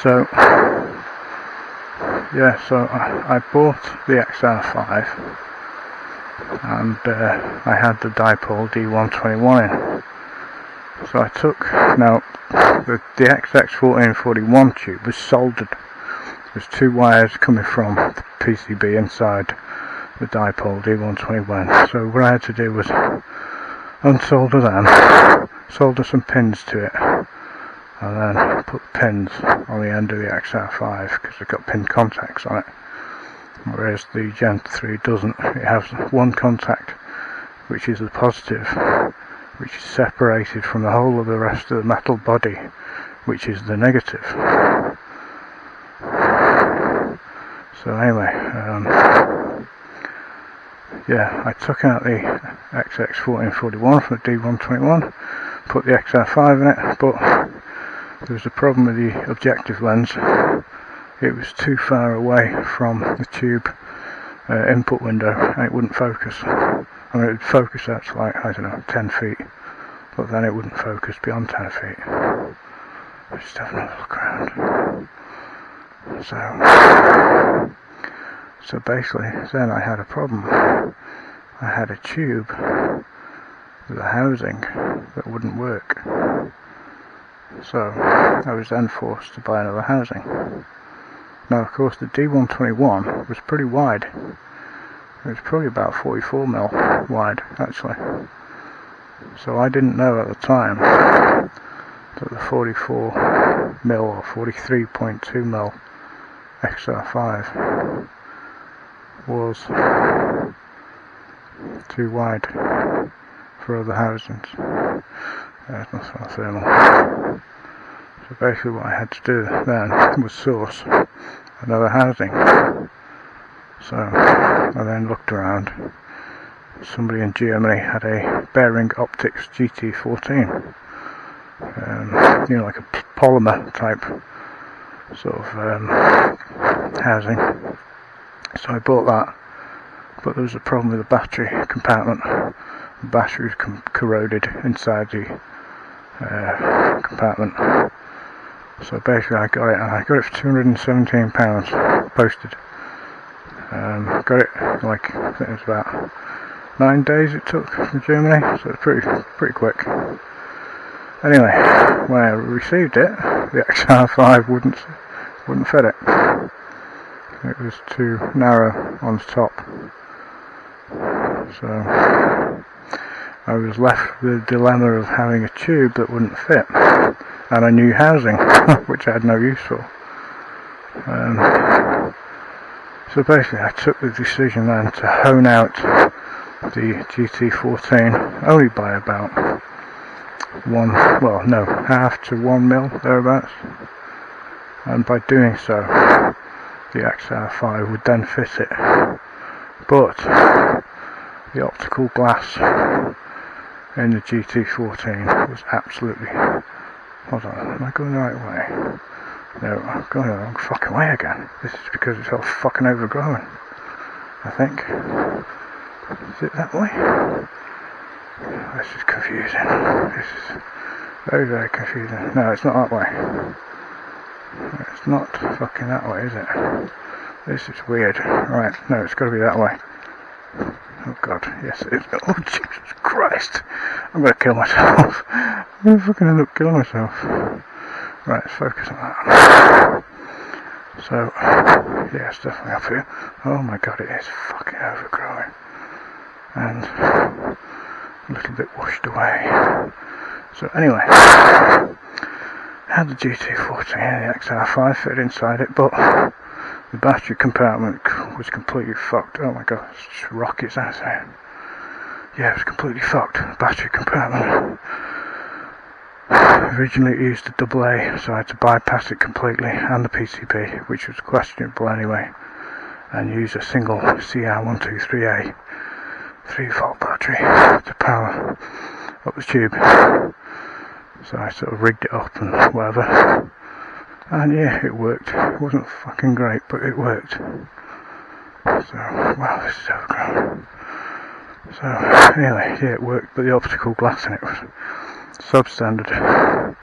So yeah, so I bought the XR5 and I had the Dipol D121 in. So I took, now the XX1441 tube was soldered. There's two wires coming from the PCB inside the Dipol D121. So what I had to do was unsolder them, solder some pins to it, and then put pins on the end of the XR5 because it's got pin contacts on it. Whereas the Gen 3 doesn't. It has one contact, which is the positive, which is separated from the whole of the rest of the metal body, which is the negative. So anyway, yeah, I took out the XX1441 from the D121, put the XR5 in it, but there was a problem with the objective lens. It was too far away from the tube input window and it wouldn't focus. I mean, it would focus out to like, I don't know, 10 feet, but then it wouldn't focus beyond 10 feet. I just having a look around. So basically, then I had a problem. I had a tube with a housing that wouldn't work. So I was then forced to buy another housing. Now of course the D121 was pretty wide. It was probably about 44mm wide actually. So I didn't know at the time that the 44mm or 43.2mm XR5 was too wide for other housings. There's nothing on thermal. So basically what I had to do then was source another housing. So I then looked around. Somebody in Germany had a Bearing Optics GT14. You know, like a polymer type sort of housing. So I bought that, but there was a problem with the battery compartment. The battery was corroded inside the compartment. So basically I got it, and I got it for £217 posted. Got it like, I think it was about 9 days it took from Germany, so it's pretty quick. Anyway, when I received it, the XR5 wouldn't fit it. It was too narrow on the top. So I was left with the dilemma of having a tube that wouldn't fit and a new housing which I had no use for. So basically I took the decision then to hone out the GT14 only by about half to 1mm thereabouts, and by doing so the XR5 would then fit it, but the optical glass in the GT14 was absolutely, hold on, am I going the right way? No, I'm going the wrong fucking way again. This is because it's all fucking overgrown, I think. Is it that way? This is confusing. This is very, very confusing. No, it's not that way. It's not fucking that way, is it? This is weird. Right, no, it's got to be that way. Oh god, yes it is. Oh Jesus Christ! I'm gonna kill myself. I'm gonna fucking end up killing myself. Right, let's focus on that. So, yeah, it's definitely up here. Oh my god, it is fucking overgrowing. And a little bit washed away. So anyway, had the GT14 and the XR5 fit inside it, but the battery compartment was completely fucked. Oh my god, it's just rockets out there. Yeah, it was completely fucked. Battery compartment. Originally it used a AA, so I had to bypass it completely, and the PCB, which was questionable anyway, and use a single CR123A 3-volt battery to power up the tube. So I sort of rigged it up and whatever. And yeah, it worked. It wasn't fucking great, but it worked. So, wow, this is overgrown. So, anyway, yeah, it worked, but the optical glass in it was substandard.